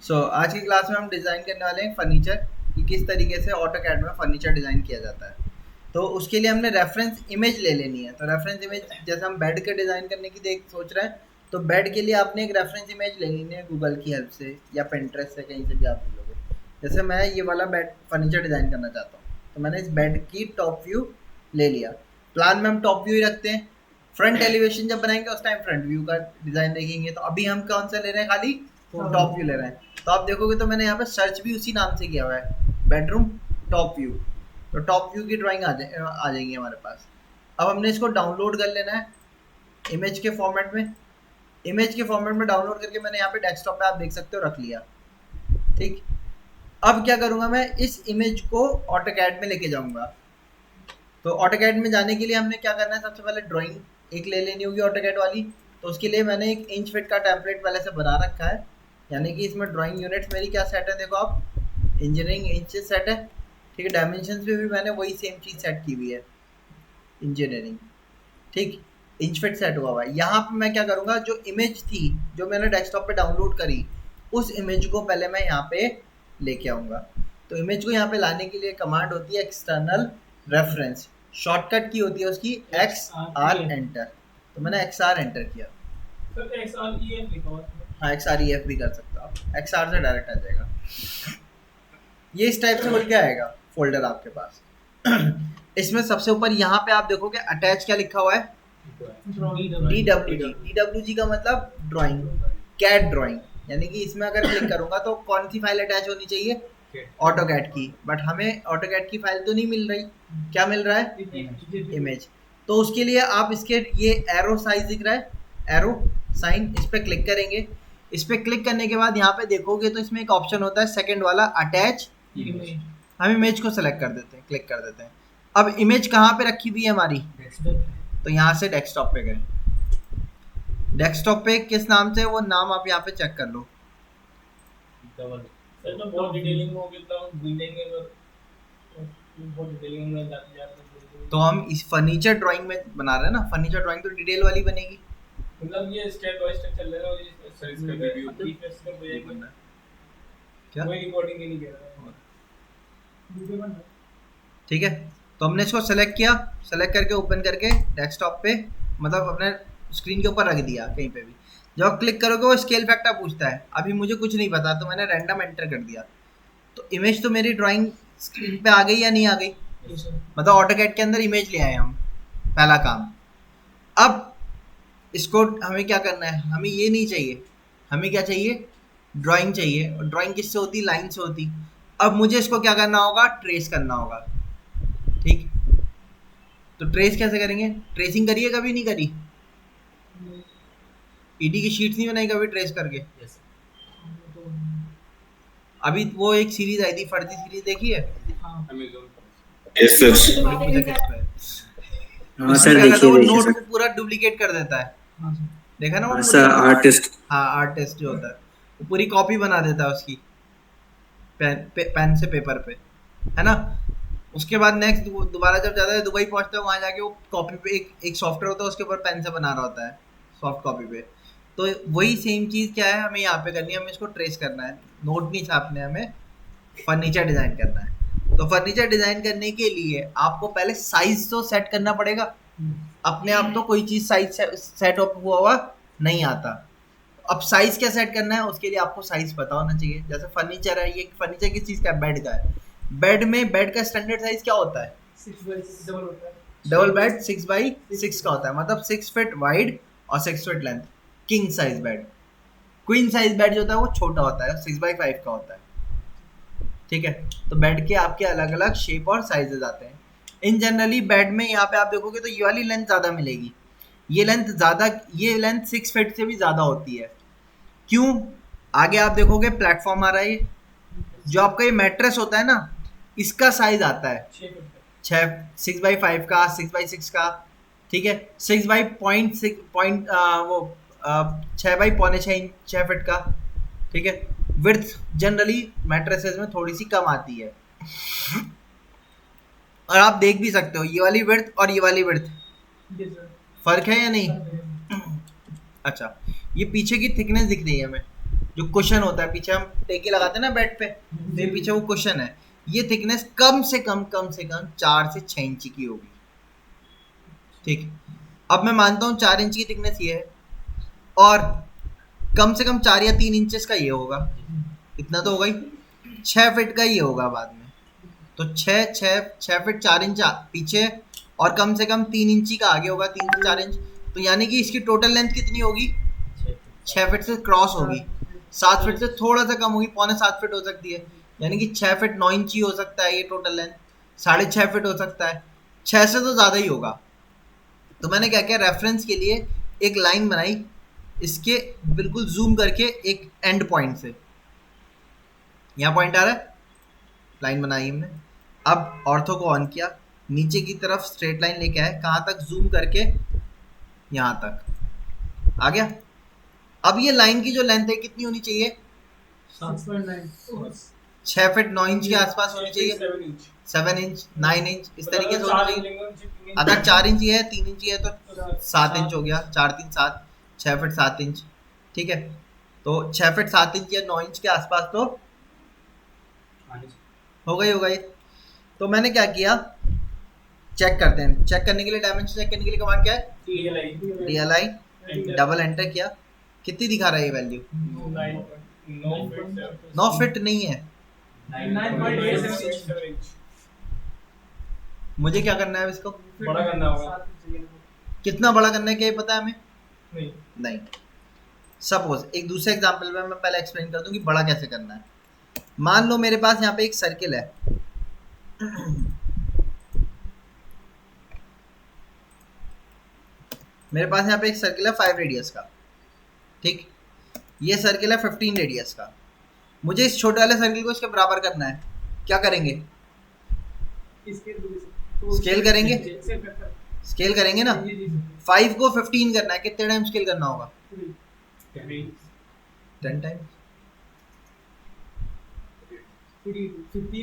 आज की क्लास में हम डिज़ाइन करने वाले हैं फर्नीचर कि किस तरीके से ऑटोकैड में फर्नीचर डिज़ाइन किया जाता है। तो उसके लिए हमने रेफरेंस इमेज ले लेनी है। तो रेफरेंस इमेज जैसे हम बेड के डिज़ाइन करने की देख सोच रहे हैं, तो बेड के लिए आपने एक रेफरेंस इमेज ले लेनी है गूगल की हेल्प से या पिंटरेस्ट से, कहीं से भी आप ले लोगे। जैसे मैं ये वाला बेड फर्नीचर डिज़ाइन करना चाहता हूँ, तो मैंने इस बेड की टॉप व्यू ले लिया। प्लान में हम टॉप व्यू ही रखते हैं। फ्रंट एलिवेशन जब बनाएंगे उस टाइम फ्रंट व्यू का डिज़ाइन देखेंगे। तो अभी हम कौन सा ले रहे हैं, खाली टॉप व्यू ले रहे हैं। तो आप देखोगे तो मैंने यहाँ पे सर्च भी उसी नाम से किया हुआ है, बेडरूम टॉप व्यू। तो टॉप व्यू की ड्राइंग आ जाएंगी हमारे पास। अब हमने इसको डाउनलोड कर लेना है इमेज के फॉर्मेट में। इमेज के फॉर्मेट में डाउनलोड करके मैंने यहाँ पे डेस्कटॉप पे आप देख सकते हो रख लिया। ठीक, अब क्या करूँगा, मैं इस इमेज को ऑटोकैड में लेके जाऊँगा। तो ऑटोकैड में जाने के लिए हमने क्या करना है, सबसे पहले ड्राइंग एक ले लेनी होगी ऑटोकैड वाली। तो उसके लिए मैंने एक इंच फिट का टेम्पलेट पहले से बना रखा है, यानी कि इसमें ड्राइंग यूनिट्स मेरी क्या सेट है, देखो आप, इंजीनियरिंग इंचेस सेट है। ठीक है, डायमेंशंस पे भी मैंने वही सेम चीज़ सेट की हुई है, इंजीनियरिंग। ठीक, इंच फिट सेट हुआ हुआ है। यहाँ पे मैं क्या करूँगा, जो इमेज थी जो मैंने डेस्कटॉप पे डाउनलोड करी, उस इमेज को पहले मैं यहाँ पे लेके आऊँगा। तो इमेज को यहाँ पे लाने के लिए कमांड होती है एक्सटर्नल रेफरेंस, शॉर्टकट की होती है उसकी एक्स आर एंटर। तो मैंने एक्स आर एंटर किया। हाँ, एक्स आर ई एफ भी कर सकते हो आप, एक्स आर से डायरेक्ट आ जाएगा। ये इस टाइप से खुल के आएगा फोल्डर आपके पास। इसमें सबसे ऊपर यहाँ पे आप देखोगे अटैच क्या लिखा हुआ है, DWG का मतलब ड्राइंग, कैट ड्राइंग। यानी कि इसमें अगर क्लिक करूंगा तो कौन सी फाइल अटैच होनी चाहिए, ऑटोकैड की। बट हमें ऑटोकैड की फाइल तो नहीं मिल रही, क्या मिल रहा है, इमेज। तो उसके लिए आप इसके ये एरो साइज दिख रहा है, एरो साइन, इस पर क्लिक करेंगे। इस पर क्लिक करने के बाद यहाँ पे देखोगे तो इसमें एक ऑप्शन होता है सेकंड वाला, अटैच। हम इमेज को सेलेक्ट कर देते हैं, क्लिक कर देते हैं। अब इमेज कहाँ पे रखी हुई है हमारी, तो यहाँ से डेस्कटॉप पे गए। डेस्कटॉप पे किस नाम से, वो नाम आप यहाँ पे चेक कर लो। बहुत डिटेलिंग हो गया तो देंगे, बहुत डिटेलिंग में तो हम इस फर्नीचर ड्राइंग में बना रहे हैं ना, फर्नीचर ड्राइंग तो डिटेल वाली बनेगी। मतलब ये स्टेप बाय स्टेप चल रहा है, सर इसका वीडियो डिटेल्स का कोई एक क्या कोई रिकॉर्डिंग ही नहीं कर रहा है। ठीक है, तो हमने इसको सेलेक्ट किया, सेलेक्ट करके ओपन करके डेस्कटॉप पे, मतलब अपने स्क्रीन के ऊपर रख दिया कहीं पे भी। जब आप क्लिक करोगे वो स्केल फैक्टर पूछता है, अभी मुझे कुछ नहीं पता तो मैंने रैंडम एंटर कर दिया। तो इमेज तो मेरी ड्राइंग स्क्रीन पे आ गई या नहीं आ गई, मतलब ऑटोकैड के अंदर इमेज ले आए हम, पहला काम। अब इसको हमें क्या करना है, हमें ये नहीं चाहिए, हमें क्या चाहिए, ड्राइंग चाहिए। और ड्राइंग किससे होती, लाइन से होती। अब मुझे इसको क्या करना होगा, ट्रेस करना होगा। ठीक, तो ट्रेस कैसे करेंगे, ट्रेसिंग करिए, कभी नहीं करी, ईडी की शीट्स नहीं बनाई कभी ट्रेस करके। अभी वो एक सीरीज आई थी फर्जी सीरीज, देखी है, यस सर। हाँ सर, क्या करता है, वो देखिए नोट सर। को पूरा डुप्लीकेट कर देता है, देखा ना वो हाँ movie? Sir, artist. हाँ, आर्टिस्ट जो होता है वो पूरी कॉपी बना देता है उसकी, पेन से पेपर पे, है ना। उसके बाद नेक्स्ट दोबारा जब जाता है दुबई पहुंचता है, वहां जाके वो कॉपी पे एक सॉफ्टवेयर होता है, उसके ऊपर पेन से बना रहा होता है सॉफ्ट कॉपी पे। तो वही सेम चीज़ क्या है, हमें यहाँ पे करनी है, हमें इसको ट्रेस करना है, नोट नहीं छापने, हमें फर्नीचर डिज़ाइन करना है। तो फर्नीचर डिज़ाइन करने के लिए आपको पहले साइज तो सेट करना पड़ेगा। अपने आप तो कोई चीज़ साइज सेट अप हुआ नहीं आता। अब साइज क्या सेट करना है, उसके लिए आपको साइज पता होना चाहिए। जैसे फर्नीचर है, ये फर्नीचर किस चीज़ का है, बेड का है। बेड में बेड का स्टैंडर्ड साइज क्या होता है, 6x6 डबल होता है, डबल बेड 6x6 का होता है, मतलब 6 फीट वाइड और 6 feet length. King size bed, queen size bed जो होता है वो छोटा होता है, 6x5 का होता है। ठीक है, तो बेड के आपके अलग अलग शेप और साइजेस आते हैं। इन जनरली बेड में यहाँ पे आप देखोगे तो ये वाली लेंथ ज़्यादा मिलेगी, ये लेंथ ज़्यादा, ये लेंथ 6 फीट से भी ज़्यादा होती है। क्यों, आगे आप देखोगे प्लेटफॉर्म आ रहा है, जो आपका ये मैट्रेस होता है ना, इसका साइज आता है 6x5 का, 6x6 का। ठीक है, 6x6 वो 6x6.6 फीट का। ठीक है, विड्थ जनरली मैट्रेसेस में थोड़ी सी कम आती है, और आप देख भी सकते हो ये वाली विड्थ और ये वाली विड्थ फर्क है या नहीं। अच्छा, ये पीछे की थिकनेस दिख रही है हमें, जो कुशन होता है, पीछे हम टेके लगाते हैं ना बेड पे, तो ये पीछे वो कुशन है, ये थिकनेस कम से कम 4 से 6 इंच की होगी। ठीक, अब मैं मानता हूँ 4 इंच की थिकनेस ये है, और कम से कम 4 या 3 इंचेस का ये होगा, इतना तो होगा ही, 6 फीट का ये होगा बाद में, तो 6 फीट 4 इंच पीछे, और कम से कम 3 इंची का आगे होगा, 3 से 4 इंच, तो यानी कि इसकी टोटल लेंथ कितनी होगी, 6 फीट से क्रॉस होगी, 7 फीट से थोड़ा सा कम होगी, 6.25 फीट हो सकती है, यानी कि 6 फीट 9 इंची हो सकता है ये टोटल लेंथ, 6.5 फीट हो सकता है, 6 से तो ज़्यादा ही होगा। तो मैंने क्या किया, रेफरेंस के लिए एक लाइन बनाई, इसके बिल्कुल जूम करके एक एंड पॉइंट से, यहाँ पॉइंट आ रहा है, लाइन बनाई हमने। अब ऑर्थो को ऑन किया, नीचे की तरफ स्ट्रेट लाइन लेके आए, कहाँ तक, जूम करके यहाँ तक आ गया। अब ये लाइन की जो लेंथ है कितनी होनी चाहिए, 6 फीट 9 इंच के आसपास होनी चाहिए, 7 इंच 9 इंच इस तरीके से होना चाहिए। अगर 4 इंच है 3 इंच है तो 7 इंच हो गया, 4 3 7, 6 फीट 7 इंच, ठीक है। तो 6 फीट 7 इंच या 9 इंच के आसपास तो होगा ही। तो मैंने क्या किया, चेक करते हैं, चेक करने के लिए, डायमेंशन चेक करने के लिए कमांड क्या है, DLI, डबल एंटर किया, कितनी दिखा रहा है ये वैल्यू, 9 फीट नहीं है, मुझे क्या करना है इसको, बड़ा करना होगा। कितना बड़ा करना है क्या ये पता है हमें, नहीं। सपोज एक दूसरे एग्जांपल में मैं पहले एक्सप्लेन कर दूं कि बड़ा कैसे करना है। मान लो मेरे पास यहाँ पे एक सर्किल है, मेरे पास यहाँ पे एक सर्किल है 5 रेडियस का, ठीक, ये सर्किल है 15 रेडियस का, मुझे इस छोटे वाले सर्किल को इसके बराबर करना है, क्या करेंगे, स्केल करेंगे, स्केल करेंगे ना, 5 को 15 करना है, कितने टाइम स्केल करना होगा, 10 टाइम, 15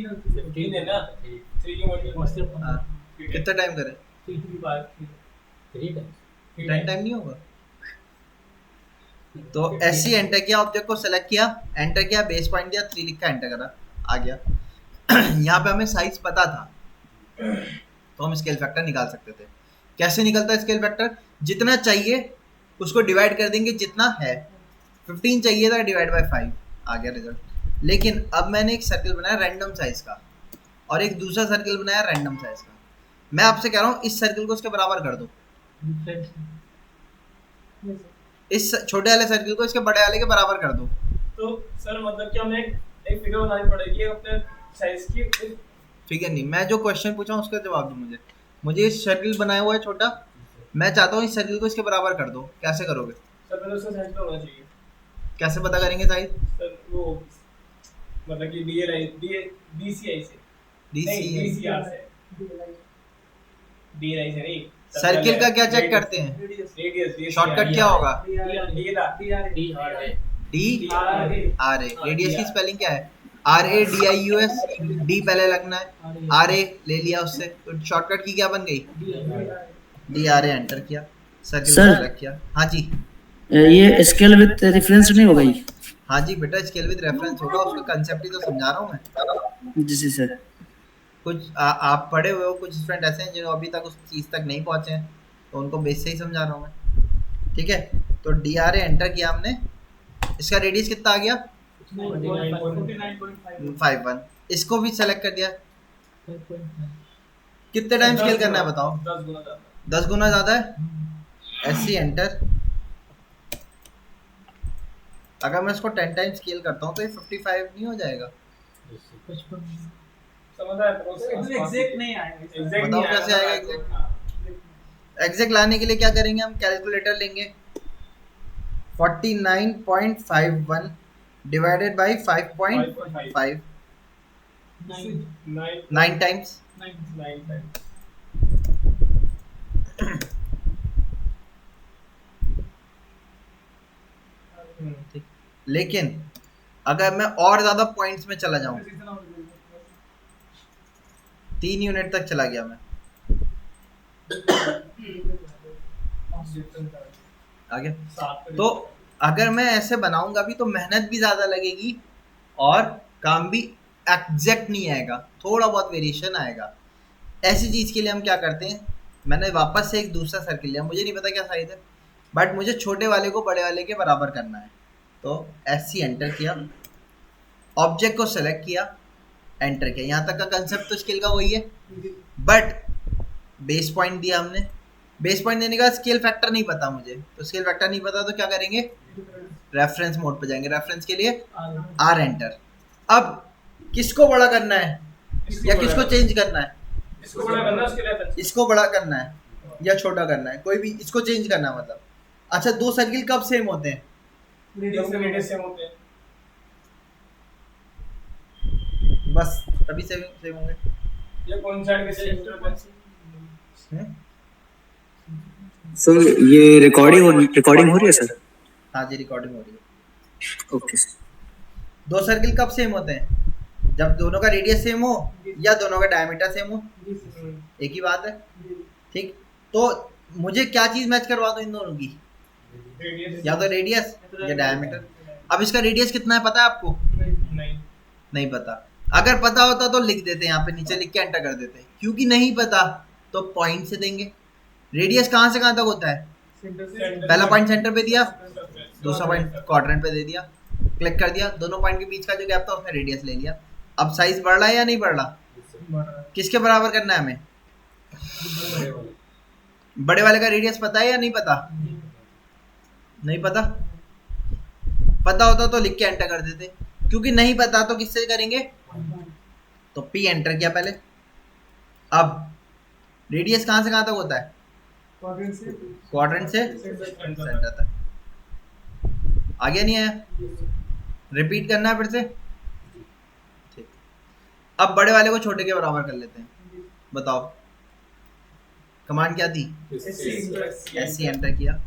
है ना, 3 की मल्टीप्लाई, हाँ, कितना टाइम करें, 10 टाइम नहीं होगा। तो ऐसे एंटर किया, ऑब्जेक्ट को सेलेक्ट किया, एंटर किया, बेस पॉइंट दिया, 3 लिखा, एंटर करा, आ गया। यहाँ पे हमें साइज पता था, तो हम स्केल फैक्टर निकाल सकते थे। कैसे निकलता है स्केल फैक्टर, जितना चाहिए उसको डिवाइड कर देंगे जितना है, 15 चाहिए था, डिवाइड बाय 5 आ गया रिजल्ट। लेकिन अब मैंने एक सर्किल बनाया रैंडम साइज का, और एक दूसरा सर्किल बनाया रैंडम साइज का, मैं आपसे कह रहा हूँ इस सर्किल को उसके बराबर कर दो, इस छोटे वाले सर्किल को इसके बड़े वाले के बराबर कर दो। तो सर मतलब कि हमें एक फिगर बनानी पड़ेगी अपने साइज की। फिगर नहीं, मैं जो क्वेश्चन पूछा हूँ उसका जवाब दो मुझे इस सर्किल बनाया हुआ है छोटा, मैं चाहता हूँ इस सर्किल को इसके बराबर कर दो, कैसे करोगे, सर पहले उसका साइज होना चाहिए, कैसे पता करेंगे साइज, सर वो मतलब कि DCI से, DCR से, DLI से नहीं, सर्किल का क्या चेक करते हैं, रेडियस, शॉर्टकट क्या होगा, DRA, रेडियस की स्पेलिंग क्या है, RADIUS, डी पहले लगना है, RA ले लिया उससे, तो शॉर्टकट की क्या बन गई, DRA, एंटर किया, सर्किल सेलेक्ट किया। हाँ जी, ये स्केल विद रेफरेंस नहीं होगा ये, हाँ जी बेटा, स्केल विद रेफरेंस होगा, उसका कंसेप्ट ही तो समझा रहा हूँ मैं। जी सर। कुछ आप पढ़े हुए हो, कुछ स्टूडेंट ऐसे हैं जो अभी तक उस चीज़ तक नहीं पहुँचे हैं, तो उनको बेस से ही समझा रहा हूँ मैं, ठीक है। तो DRA एंटर किया हमने, इसका रेडियस कितना आ गया, 51, इसको भी सेलेक्ट कर दिया, कितने टाइम स्केल करना है बताओ, 10 गुना ज़्यादा है, ऐसे एंटर। अगर मैं इसको 10 टाइम स्केल करता हूँ तो ये 55 नहीं हो जाएगा, एग्जैक्ट नहीं आएगा, बताओ कैसे आएगा एग्जैक्ट। एग्जैक्ट लाने के लिए क्या करेंगे, हम कैलकुलेटर लेंगे, 49.51 डिवाइडेड बाई 5.5, 9 टाइम्स, लेकिन अगर मैं और ज्यादा पॉइंट्स में चला जाऊं, 3 यूनिट तक चला गया मैं, आ गया, तो अगर मैं ऐसे बनाऊंगा भी तो मेहनत भी ज़्यादा लगेगी और काम भी एग्जैक्ट नहीं आएगा, थोड़ा बहुत वेरिएशन आएगा। ऐसी चीज़ के लिए हम क्या करते हैं, मैंने वापस से एक दूसरा सर्किल लिया, मुझे नहीं पता क्या साइज है, बट मुझे छोटे वाले को बड़े वाले के बराबर करना है। तो ऐसी एंटर किया, ऑब्जेक्ट को सेलेक्ट किया, एंटर किया। यहाँ तक का कंसेप्ट तो स्केल का वही है, बट बेस पॉइंट दिया हमने। बेस पॉइंट देने का स्केल फैक्टर नहीं पता मुझे, तो स्केल फैक्टर नहीं पता तो क्या करेंगे, रेफरेंस मोड पे जाएंगे, रेफरेंस के लिए आर एंटर। अब किसको बड़ा करना है या किसको चेंज करना है, इसको बड़ा करना है, उसके लिए इसको बड़ा करना है या छोटा करना है, कोई भी इसको चेंज करना है मतलब। अच्छा, दो सर्किल कब सेम होते हैं, रेडियस सेम होते हैं। बस तभी सेम सेम होंगे। ये कौन साइड कैसे हम्म? सर ये रिकॉर्डिंग हो रही है सर? हाँ जी, रिकॉर्डिंग हो रही है। Okay sir. दो सर्किल कब सेम होते हैं, जब दोनों का रेडियस सेम हो या दोनों का डायमीटर सेम हो, एक ही बात है। ठीक, तो मुझे क्या चीज मैच करवा दो इन दोनों की, या तो रेडियस या डायमीटर। अब इसका रेडियस कितना है पता है आपको, नहीं नहीं पता। अगर पता होता तो लिख देते, यहाँ पे नीचे लिख के एंटर कर देते, क्योंकि नहीं पता तो पॉइंट से देंगे। रेडियस कहाँ से कहाँ तक होता है, पहला पॉइंट सेंटर पे दिया, दूसरा पॉइंट क्वाड्रेंट पे दे दिया, क्लिक कर दिया, दोनों पॉइंट के बीच का जो गैप था उसने रेडियस ले लिया। अब साइज बढ़ रहा है या नहीं बढ़ रहा, किसके बराबर करना है हमें, बड़े वाले का रेडियस पता है या नहीं पता, नहीं पता। पता होता तो लिख के एंटर कर देते, क्योंकि नहीं पता तो किससे करेंगे, तो पी एंटर किया पहले। अब रेडियस कहाँ से कहाँ तक होता है, क्वाड्रेंट से सेंटर तक। आ गया नहीं आया, रिपीट करना है फिर से। ठीक, अब बड़े वाले को छोटे के बराबर कर लेते हैं। बताओ कमांड क्या थी, ऐसे एंटर किया,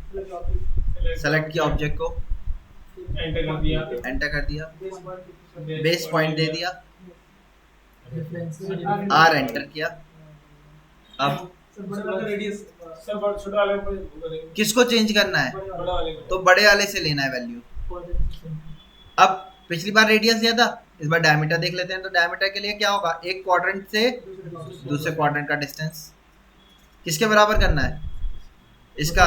सेलेक्ट किया ऑब्जेक्ट को, एंटर कर दिया, बेस पॉइंट दे दिया, आर एंटर किया। अब किसको चेंज करना है, तो बड़े वाले से लेना है वैल्यू। अब पिछली बार रेडियस दिया था, इस बार डायमीटर देख लेते हैं। तो डायमीटर के लिए क्या होगा, एक क्वाड्रेंट से दूसरे क्वाड्रेंट का डिस्टेंस किसके बराबर करना है, इसका।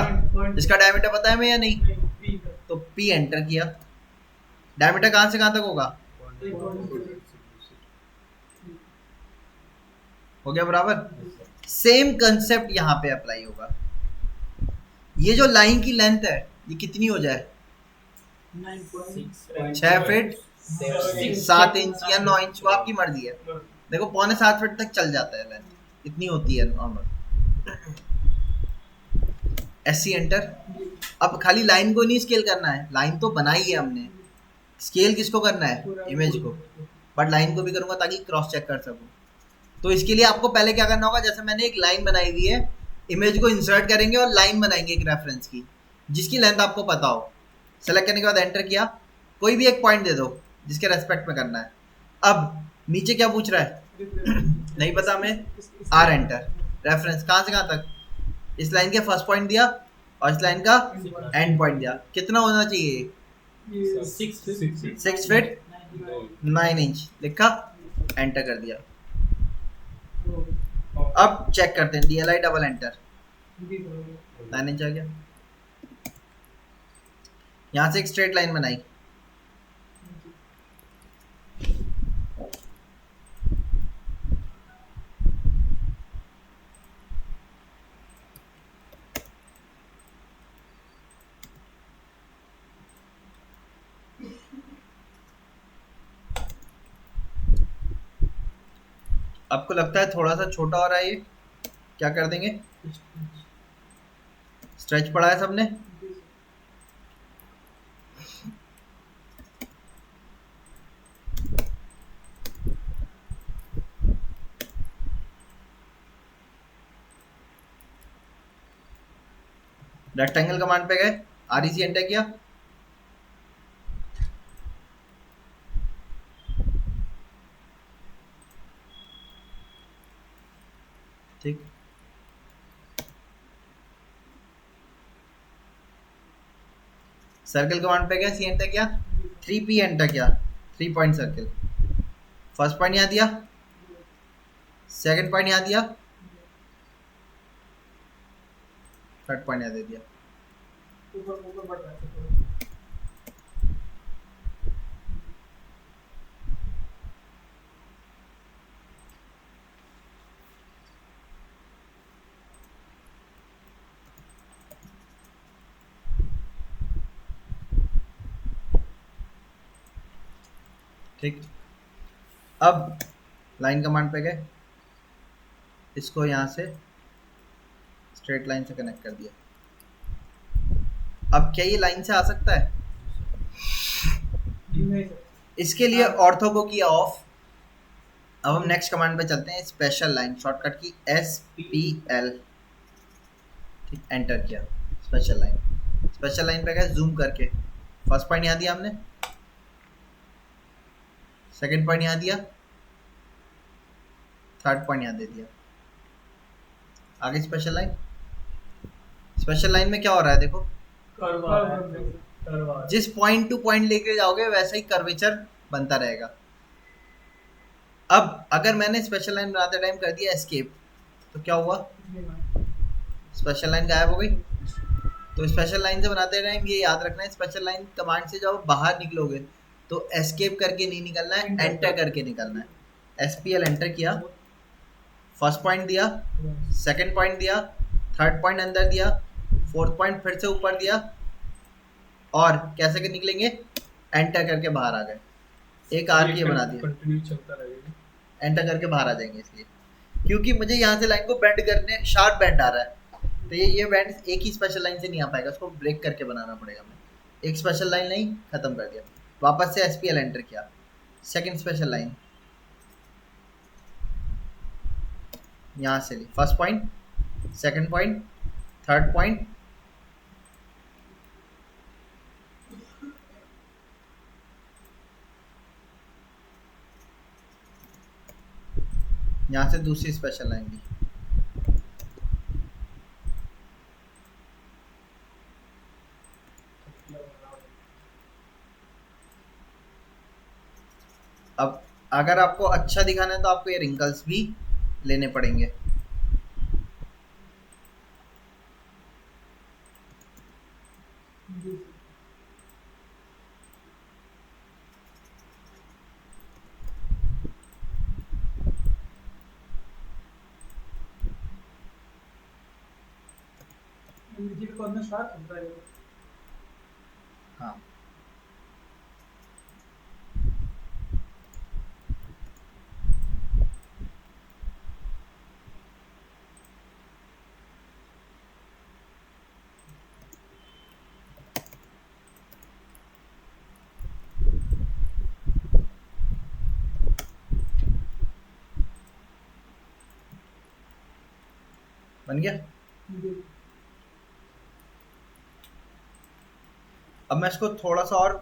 इसका डायमीटर पता है हमें या नहीं, तो पी एंटर किया। डायमीटर कहाँ से कहाँ तक होगा, हो गया बराबर। सेम कंसेप्ट यहाँ पे अप्लाई होगा। ये जो लाइन की लेंथ है ये कितनी हो जाए, 6 फीट 7 इंच या 9 इंच, वो आपकी मर्जी है। देखो 6.25 फीट तक चल जाता है लेंथ, इतनी होती है नॉर्मल। ऐसी एंटर। अब खाली लाइन को नहीं स्केल करना है, लाइन तो बनाई है हमने, स्केल किसको करना है, इमेज को, बट लाइन को भी करूंगा ताकि क्रॉस चेक कर सकूं। तो इसके लिए आपको पहले क्या करना होगा, जैसे मैंने एक लाइन बनाई हुई है, इमेज को इंसर्ट करेंगे और लाइन बनाएंगे एक रेफरेंस की, जिसकी लेंथ आपको पता हो। सेलेक्ट करने के बाद एंटर किया, कोई भी एक पॉइंट दे दो जिसके रेस्पेक्ट में करना है। अब नीचे क्या पूछ रहा है नहीं पता हमें, आर एंटर। रेफरेंस कहाँ से कहाँ तक, इस लाइन के फर्स्ट पॉइंट दिया और इस लाइन का एंड पॉइंट दिया। कितना होना चाहिए, 6 फीट 9 इंच लिखा, एंटर कर दिया। अब चेक करते हैं, DLI डबल एंटर, 9 इंच आ गया। यहाँ से एक स्ट्रेट लाइन बनाई, आपको लगता है थोड़ा सा छोटा हो रहा है, ये क्या कर देंगे, स्ट्रेच पड़ा है सबने। रेक्टेंगल कमांड पे गए, REC एंटर किया, ठीक। सर्कल कमांड पे गया, सी एंटर किया, 3P एंटर किया, 3 पॉइंट सर्कल। फर्स्ट पॉइंट यहाँ दिया, सेकंड पॉइंट यहाँ दिया, थर्ड पॉइंट यहाँ दे दिया। ऊपर ऊपर बढ़ रहा है। ठीक, अब लाइन कमांड पे गए, इसको यहाँ से स्ट्रेट लाइन से कनेक्ट कर दिया। अब क्या ये लाइन से आ सकता है? नहीं सर। इसके लिए ऑर्थो को किया ऑफ। अब हम नेक्स्ट कमांड पे चलते हैं, स्पेशल लाइन, शॉर्टकट की SPL, ठीक, एंटर किया, स्पेशल लाइन। स्पेशल लाइन पे गए, जूम करके फर्स्ट पॉइंट यहाँ दिया हमने, सेकंड पॉइंट यहाँ दिया, थर्ड पॉइंट यहाँ दे दिया। आगे स्पेशल लाइन, स्पेशल लाइन में क्या हो रहा है देखो, कर्व आ रहा है, कर्व आ रहा है। जिस पॉइंट टू पॉइंट लेके जाओगे वैसा ही कर्वेचर बनता रहेगा। अब अगर मैंने स्पेशल लाइन बनाते टाइम कर दिया एस्केप, तो क्या हुआ, स्पेशल लाइन गायब हो गई। तो स्पेशल लाइन से बनाते टाइम ये याद रखना है, स्पेशल लाइन कमांड से जब बाहर निकलोगे तो एस्केप करके नहीं निकलना है, एंटर करके निकलना है। SPL एंटर किया, फर्स्ट पॉइंट दिया, सेकंड पॉइंट दिया, थर्ड पॉइंट अंदर दिया, फोर्थ पॉइंट फिर से ऊपर दिया, और कैसे के निकलेंगे, एंटर करके बाहर आ गए। एक आर्क ये बना दिया, कंटिन्यू चलता रहेगा। एंटर करके बाहर आ जाएंगे। इसलिए क्योंकि मुझे यहाँ से लाइन को बेंड करने, शार्प बेंड आ रहा है, तो ये बेंड एक ही स्पेशल लाइन से नहीं आ पाएगा, उसको ब्रेक करके बनाना पड़ेगा। मैं एक स्पेशल लाइन नहीं, खत्म कर दिया, वापस से SPL एंटर किया, सेकंड स्पेशल लाइन यहाँ से ली, first point, second point, third point, यहाँ से दूसरी स्पेशल लाइन ली। अब अगर आपको अच्छा दिखाना है तो आपको ये रिंकल्स भी लेने पड़ेंगे। नीचे के कॉर्नर शार्प होता है। हाँ, बन गया। अब मैं इसको थोड़ा सा और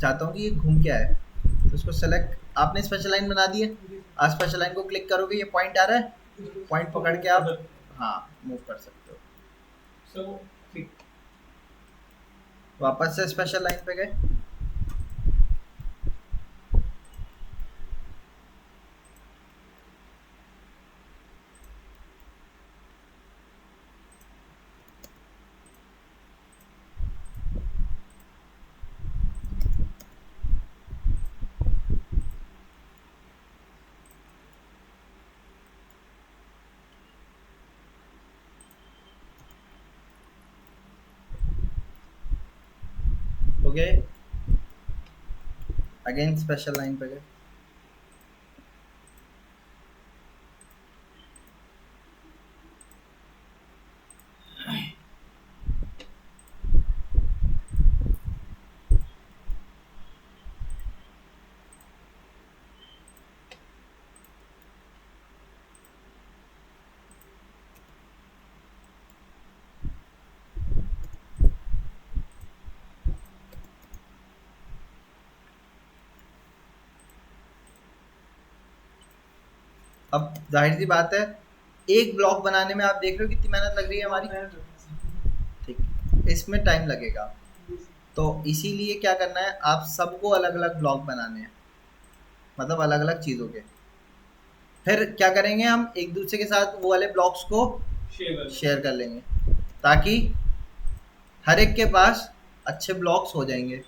चाहता हूँ कि ये घूम के आए, तो इसको सेलेक्ट, आपने स्पेशल लाइन बना दी है, आप स्पेशल लाइन को क्लिक करोगे, ये पॉइंट आ रहा है, पॉइंट पकड़ के आप हाँ मूव कर सकते हो। सो ठीक, वापस से स्पेशल लाइन पे गए, ओके, अगेन स्पेशल लाइन पे गए, अब जाहिर सी बात है एक ब्लॉक बनाने में आप देख रहे हो कितनी मेहनत लग रही है हमारी, ठीक, इसमें टाइम लगेगा। तो इसीलिए क्या करना है, आप सबको अलग अलग ब्लॉक बनाने हैं, मतलब अलग अलग चीज़ों के। फिर क्या करेंगे, हम एक दूसरे के साथ वो वाले ब्लॉक्स को शेयर शेयर कर लेंगे, ताकि हर एक के पास अच्छे ब्लॉक्स हो जाएंगे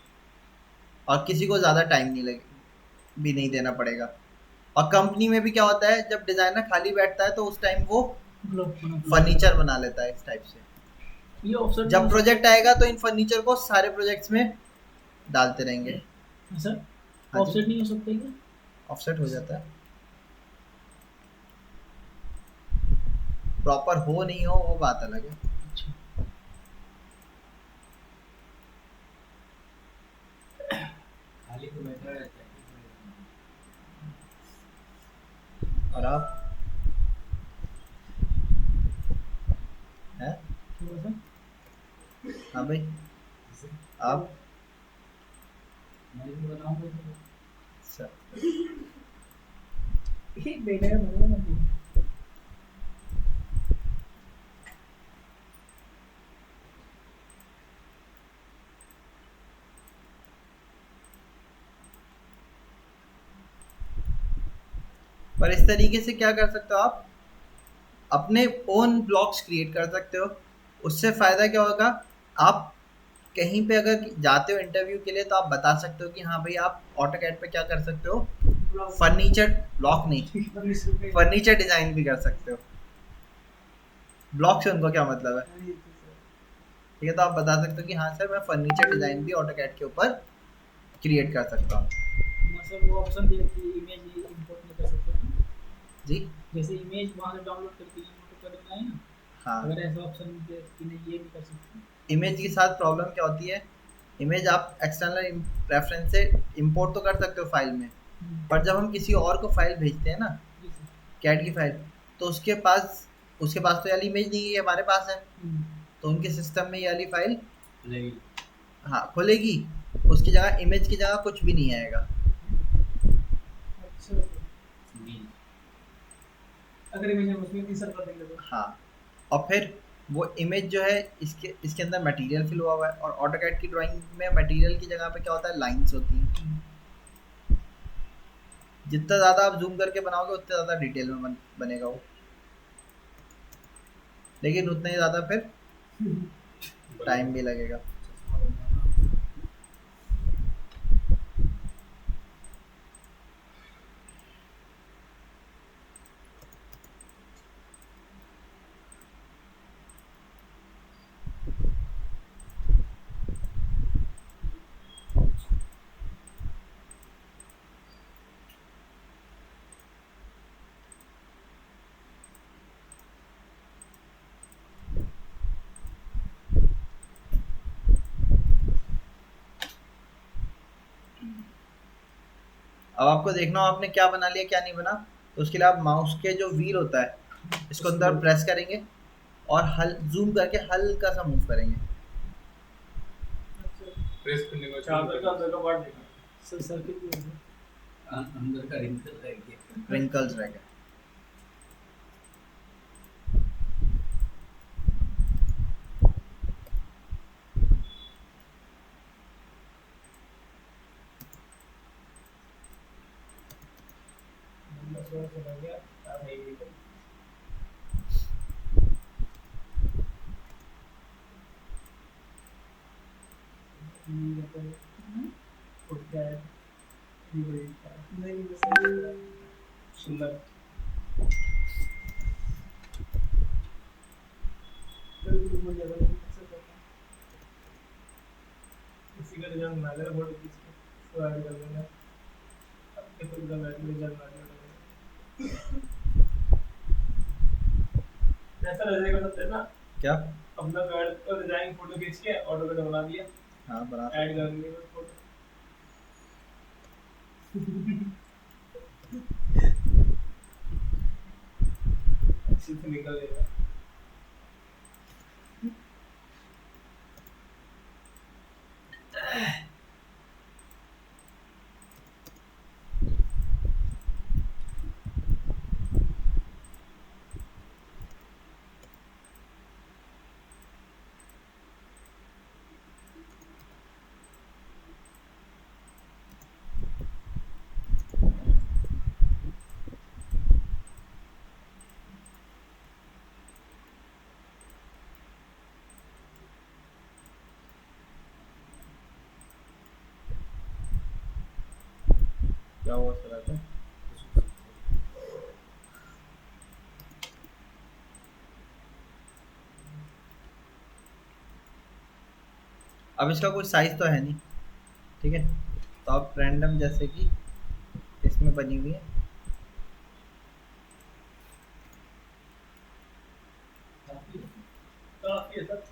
और किसी को ज़्यादा टाइम नहीं लगे भी नहीं देना पड़ेगा। और कंपनी में भी क्या होता है, जब डिज़ाइनर खाली बैठता है तो उस टाइम वो फर्नीचर बना लेता है इस टाइप से। ये ऑफसेट जब प्रोजेक्ट आएगा तो इन फर्नीचर को सारे प्रोजेक्ट्स में डालते रहेंगे। सर हाँ जी, ऑफसेट नहीं हो सकता क्या? ऑफसेट हो जाता है। प्रॉपर हो नहीं हो वो बात अलग है। अच्छा, खाली तो बैठा रहता है। और आप हैं? क्या सर? हाँ भाई, आप मैं भी बताऊंगा तो अच्छा, एक बेटा है भगवान अभी। पर इस तरीके से क्या कर सकते हो आप, अपने ओन ब्लॉग्स क्रिएट कर सकते हो। उससे फ़ायदा क्या होगा, आप कहीं पे अगर जाते हो इंटरव्यू के लिए तो आप बता सकते हो कि हाँ भाई आप ऑटोकैड पे क्या कर सकते हो, फर्नीचर ब्लॉक नहीं, फर्नीचर डिज़ाइन भी कर सकते हो। ब्लॉक से उनको क्या मतलब है, ठीक है, तो आप बता सकते हो कि हाँ सर मैं फर्नीचर डिज़ाइन भी ऑटोकैड के ऊपर क्रिएट कर सकता हूँ। मतलब वो ऑप्शन दिया कि इमेज इंपोर्ट नहीं कर सकते, जी जैसे इमेज वहाँ से डाउनलोड करके इंपोर्ट कर देना है ना, हाँ, अगर ऐसा ऑप्शन दे कि नहीं ये नहीं कर सकते। इमेज के साथ प्रॉब्लम क्या होती है, इमेज आप एक्सटर्नल रेफरेंस से इंपोर्ट तो कर सकते हो फाइल में, पर जब हम किसी और को फाइल भेजते हैं ना, जी सर। कैट की फाइल, तो उसके पास तो ये वाली इमेज नहीं है, ये हमारे पास है, तो उनके सिस्टम में ये वाली फाइल नहीं हाँ खुलेगी, उसकी जगह इमेज की जगह कुछ भी नहीं आएगा। अच्छा सर, नहीं अगर इमेज हम उसमें इंसर्ट कर देंगे तो हाँ, और फिर वो इमेज जो है इसके अंदर मटेरियल फिल हुआ हुआ है, और ऑटोकैड की ड्राइंग में मटेरियल की जगह पे क्या होता है, लाइंस होती हैं। जितना ज़्यादा आप जूम करके बनाओगे उतना ज़्यादा डिटेल में बनेगा वो, लेकिन उतना ही ज़्यादा फिर टाइम भी लगेगा। चश्मा बनवाना अब आपको देखना हो आपने क्या बना लिया क्या नहीं बना, तो उसके लिए आप माउस के जो व्हील होता है इसको अंदर प्रेस करेंगे और हल जूम करके हल्का सा मूव करेंगे। प्रेस करने का चार तक अंदर का पार्ट देखा सर, सर्किट भी होगा। अंदर का रिंकल रह गया। रिंकल्स रह गए। बस वो चला गया, अब नहीं भी करें। ये रहता है, उठता है, ये बढ़ता है। नहीं बस सुंदर इसी का रिजल्ट बना लेना, फोटो खींच के उसको ऐड कर देना, आपके खुद का बैठ रिजल्ट बना लेना। ऐसा वैसे कर सकते हैं ना, क्या? अपना कार्ड और डिजाइन फोटो खींच के ऑटो कट बना दिया, हाँ बना ऐड कर दिया बस फोटो। अच्छे से निकलेगा। क्या हुआ सर आता? अब इसका कोई साइज तो है नहीं, ठीक है, तो आप रैंडम जैसे कि इसमें बनी हुई है, काफी है सर।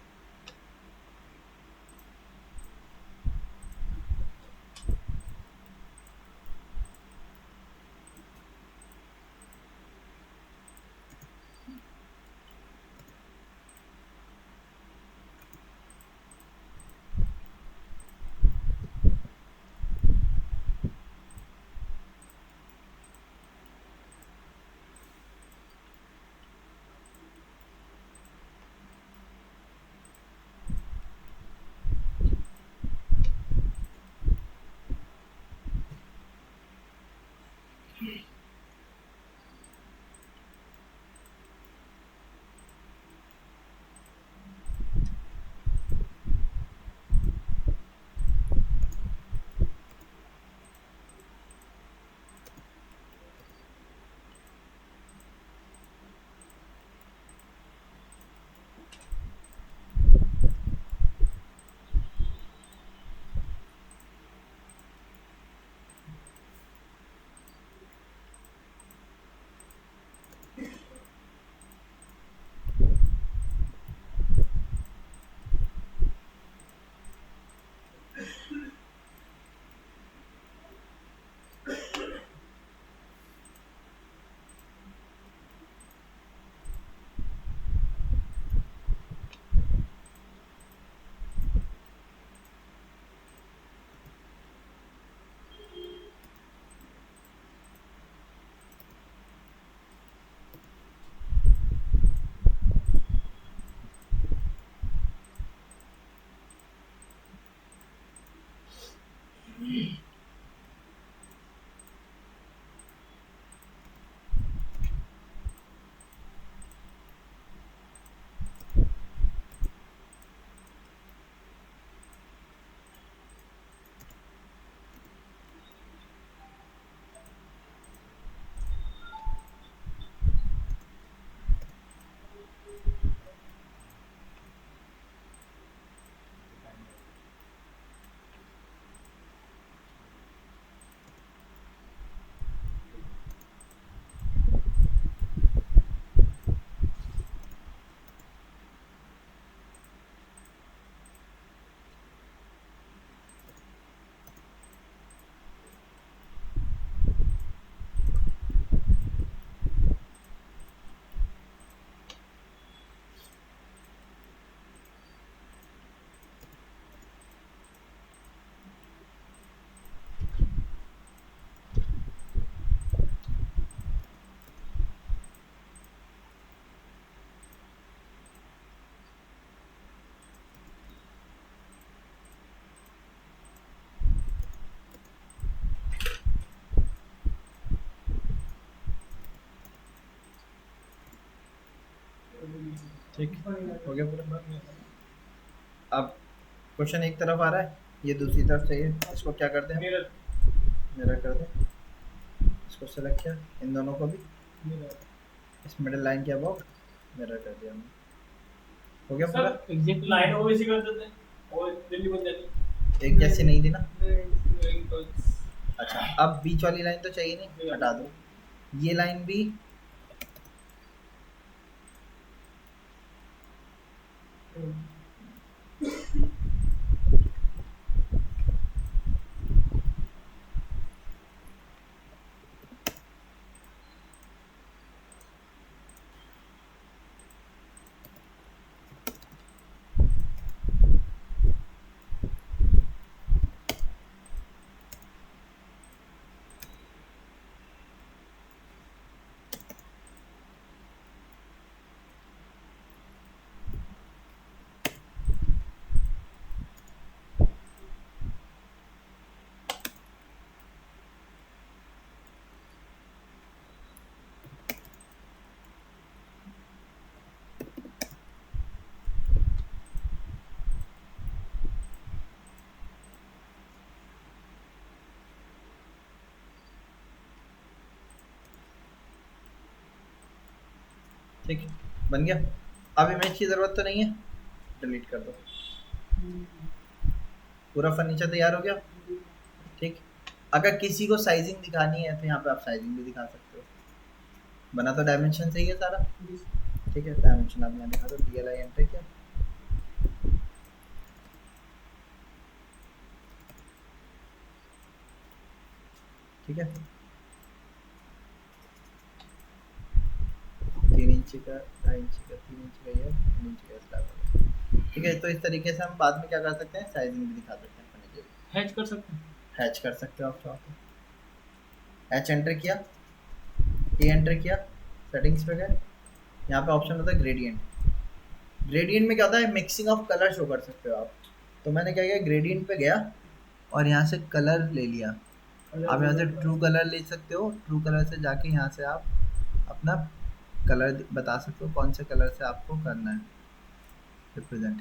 ठीक हो गया पूरा। अब क्वेश्चन एक तरफ आ रहा है, ये दूसरी तरफ चाहिए, इसको क्या कर दें? मिरर मिरर कर दें, इसको सेलेक्ट किया, इन दोनों को भी मिरर इस मिडिल लाइन के अबाउट मिरर कर दिया हमने। हो गया पूरा। सर एग्जैक्ट लाइन वो वैसे कर देते हैं और दिल्ली बन जाती एक जैसी नहीं थी ना? है। अच्छा, अब बीच वाली लाइन तो चाहिए नहीं, हटा दो। ये लाइन भी ठीक, बन गया। अब इमेज की ज़रूरत तो नहीं है, डिलीट कर दो। पूरा फर्नीचर तैयार हो गया। ठीक, अगर किसी को साइजिंग दिखानी है तो यहाँ पे आप साइजिंग भी दिखा सकते हो। बना तो डायमेंशन सही है सारा। ठीक है, डायमेंशन आप यहाँ दिखा दो, DLI एंटर किया। ठीक है, 3 इंच का, 2.5 इंच का, 3 इंच का, ये 3 इंच का स्लैब। ठीक है, तो इस तरीके से हम बाद में क्या कर सकते हैं, साइजिंग भी दिखा सकते हैं फर्नीचर की। हैच कर सकते हैं। हैच कर सकते हो आप चाहो तो। हैच एंटर किया, टी एंटर किया, सेटिंग्स पे गए, यहाँ पे ऑप्शन होता है ग्रेडियंट। ग्रेडियंट में क्या होता है, मिक्सिंग ऑफ कलर शो कर सकते हो आप। तो मैंने क्या किया, ग्रेडियंट पे गया और यहाँ से कलर ले लिया। आप यहाँ से ट्रू कलर ले सकते हो, ट्रू कलर से जाके यहाँ से आप अपना कलर बता सकते हो कौन से कलर से आपको करना है रिप्रेजेंट।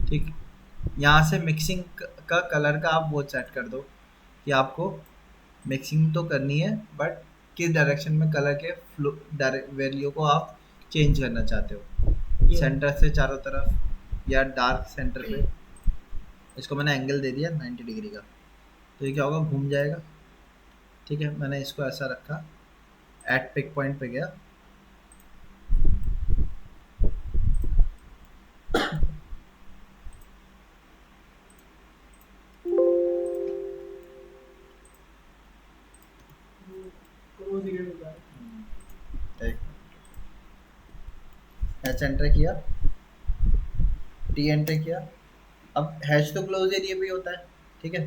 ठीक, यहाँ से मिक्सिंग का कलर का आप वो सेट कर दो कि आपको मिक्सिंग तो करनी है, बट किस डायरेक्शन में कलर के फ्लो वैल्यू को आप चेंज करना चाहते हो, सेंटर से चारों तरफ या डार्क सेंटर पे। इसको मैंने एंगल दे दिया 90 डिग्री का, तो ये क्या होगा, घूम जाएगा। ठीक है, मैंने इसको ऐसा रखा, एट पिक पॉइंट पे गया, हैच एंटर किया, टी एंटर किया। अब हैश तो क्लोज एरिया पे होता है। ठीक है,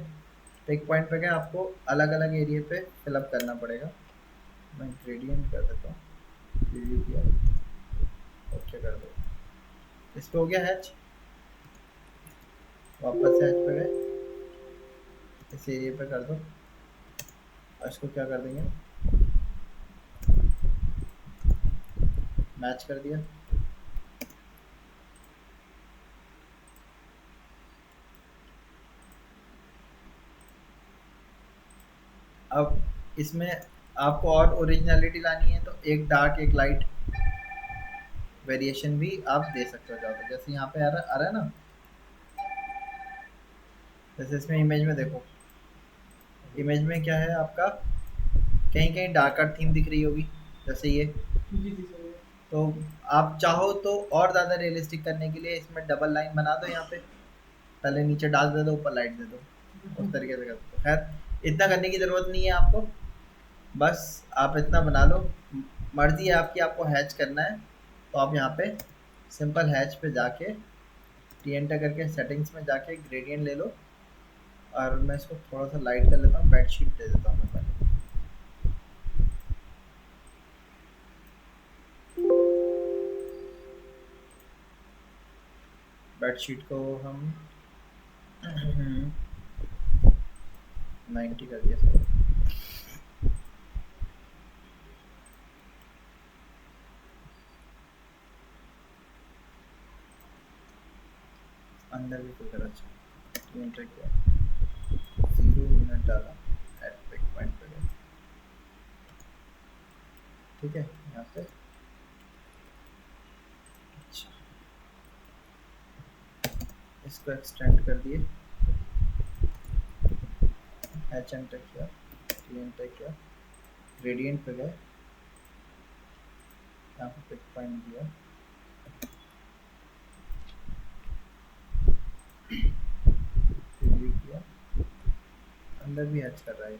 पिक पॉइंट पे गया, आपको अलग अलग एरिया पे फिलअप करना पड़ेगा। मैं ग्रेडियंट कर देता हूँ, प्रीव्यू किया, ओके कर दो। इस पे हो गया हैच, वापस से हैच पे गए, इस एरिया पे कर दो और इसको क्या कर देंगे, मैच कर दिया। अब इसमें आपको और ओरिजिनलिटी लानी है तो एक डार्क एक लाइट वेरिएशन भी आप दे सकते हो। जाओ जैसे यहाँ पे आ रहा है ना, जैसे इसमें इमेज में देखो, इमेज में क्या है आपका, कहीं कहीं डार्कर थीम दिख रही होगी, जैसे ये। तो आप चाहो तो और ज़्यादा रियलिस्टिक करने के लिए इसमें डबल लाइन बना दो, यहाँ पे पहले नीचे डार्क दे दो, ऊपर लाइट दे दो, उस तरीके से कर दो। खैर इतना करने की ज़रूरत नहीं है आपको, बस आप इतना बना लो। मर्जी है आपकी, आपको हैच करना है तो आप यहाँ पे सिंपल हैच पे जाके टी एंटर करके सेटिंग्स में जाके ग्रेडियंट ले लो। और मैं इसको थोड़ा सा लाइट कर लेता हूँ, बेडशीट दे देता हूँ मैं पहले। बेडशीट को हम 90 कर दिया सर। अंदर भी फिल्टर अच्छा एंटर किया, 0 मिनट डाला, एट पिक पॉइंट पे गया। ठीक है, यहाँ पे अच्छा इसको एक्सटेंड कर दिए, एच एंटर किया, टी एंटर किया, ग्रेडियंट पे गए, यहाँ पे पिक पॉइंट दिया, प्रीव्यू किया, अंदर भी हैच कर रहा है।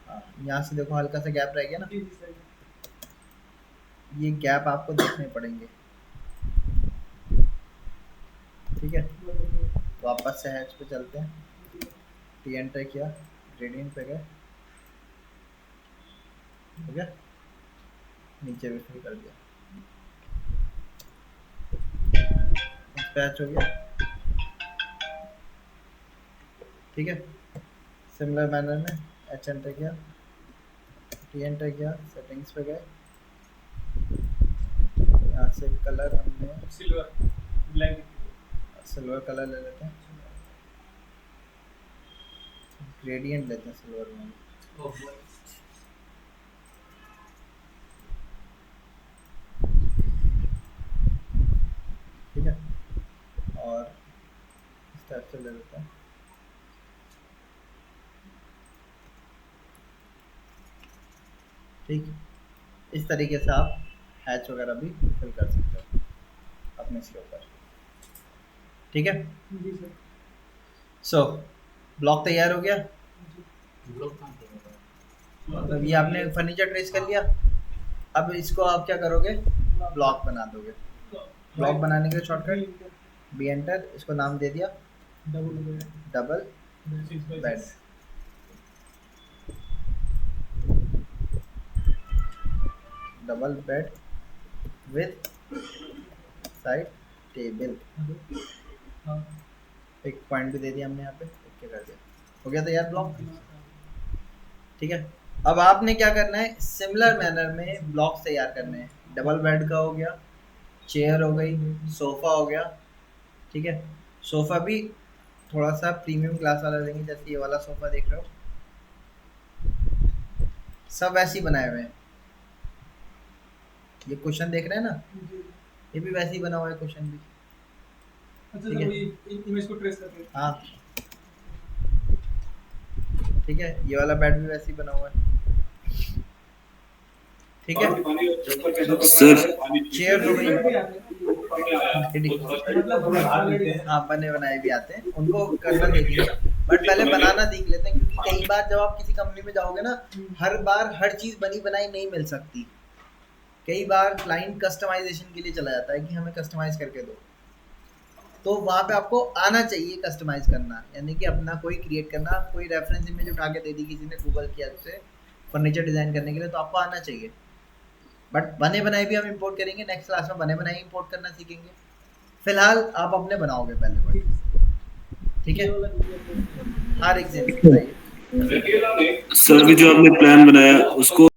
हाँ, यहाँ से देखो हल्का सा गैप रह गया ना, ये गैप आपको देखने पड़ेंगे। ठीक है, वापस से हैच पे चलते हैं, टी एंटर किया, ग्रेडियंट पे गए, हो गया, नीचे भी फिल कर दिया, पैच हो गया। ठीक है, सिमिलर मैनर में एच एंटर किया, टी एंटर किया, सेटिंग्स पे गए, यहाँ से कलर हमने सिल्वर ब्लैक सिल्वर कलर ले लेते हैं, ग्रेडियंट लेते हैं सिल्वर में। ठीक है, और इस टाइप से ले लेते हैं। ठीक है, इस तरीके से आप हैच वगैरह भी फिल कर सकते हो अपने इसके ऊपर। ठीक है, जी सर। सो ब्लॉक तैयार हो गया। ब्लॉक कहाँ पे होगा? मतलब ये आपने फर्नीचर ट्रेस कर लिया। अब इसको आप क्या करोगे, ब्लॉक बना दोगे। ब्लॉक बनाने के लिए शॉर्टकट बी एंटर, इसको नाम दे दिया double bed. Double bed with side table. एक पॉइंट भी दे दिया हमने यहाँ पे, ओके कर दिया, हो गया तैयार ब्लॉक। ठीक है, अब आपने क्या करना है, सिमिलर मैनर में ब्लॉक्स तैयार करने हैं। डबल बेड का हो गया, चेयर हो गई, सोफ़ा हो गया। ठीक है, सोफ़ा भी थोड़ा सा प्रीमियम क्लास वाला लेंगे, जैसे ये वाला सोफ़ा देख रहे हो, सब ऐसे ही बनाए हुए हैं। ये क्वेश्चन देख रहे हैं ना, ये भी वैसे ही बना हुआ है क्वेश्चन भी। अच्छा ठीक सर, है। वही इमेज को ट्रेस करके। हाँ ठीक है, ये वाला बेड भी वैसे ही बना हुआ है। ठीक है, सर चेयर हो गई। मतलब ऑलरेडी हाँ, बने बनाए भी आते हैं, उनको करना देखेंगे, बट पहले बनाना सीख लेते हैं, क्योंकि कई बार जब आप किसी कंपनी में जाओगे ना, हर बार हर चीज़ बनी बनाई नहीं मिल सकती। कई बार क्लाइंट कस्टमाइजेशन के लिए चला जाता है कि हमें कस्टमाइज करके दो, तो वहाँ पे आपको आना चाहिए कस्टमाइज करना, यानी कि अपना कोई क्रिएट करना। कोई रेफरेंस इमेज उठा के दे दी किसी ने गूगल की हेल्प से फर्नीचर डिज़ाइन करने के लिए, तो आपको आना चाहिए। बट बने बनाए भी हम इंपोर्ट करेंगे, नेक्स्ट क्लास में बने बनाए इंपोर्ट करना सीखेंगे। फिलहाल आप अपने बनाओगे पहले बट। ठीक है, हर एक दिन बताइए। सर, अभी जो आपने प्लान बनाया उसको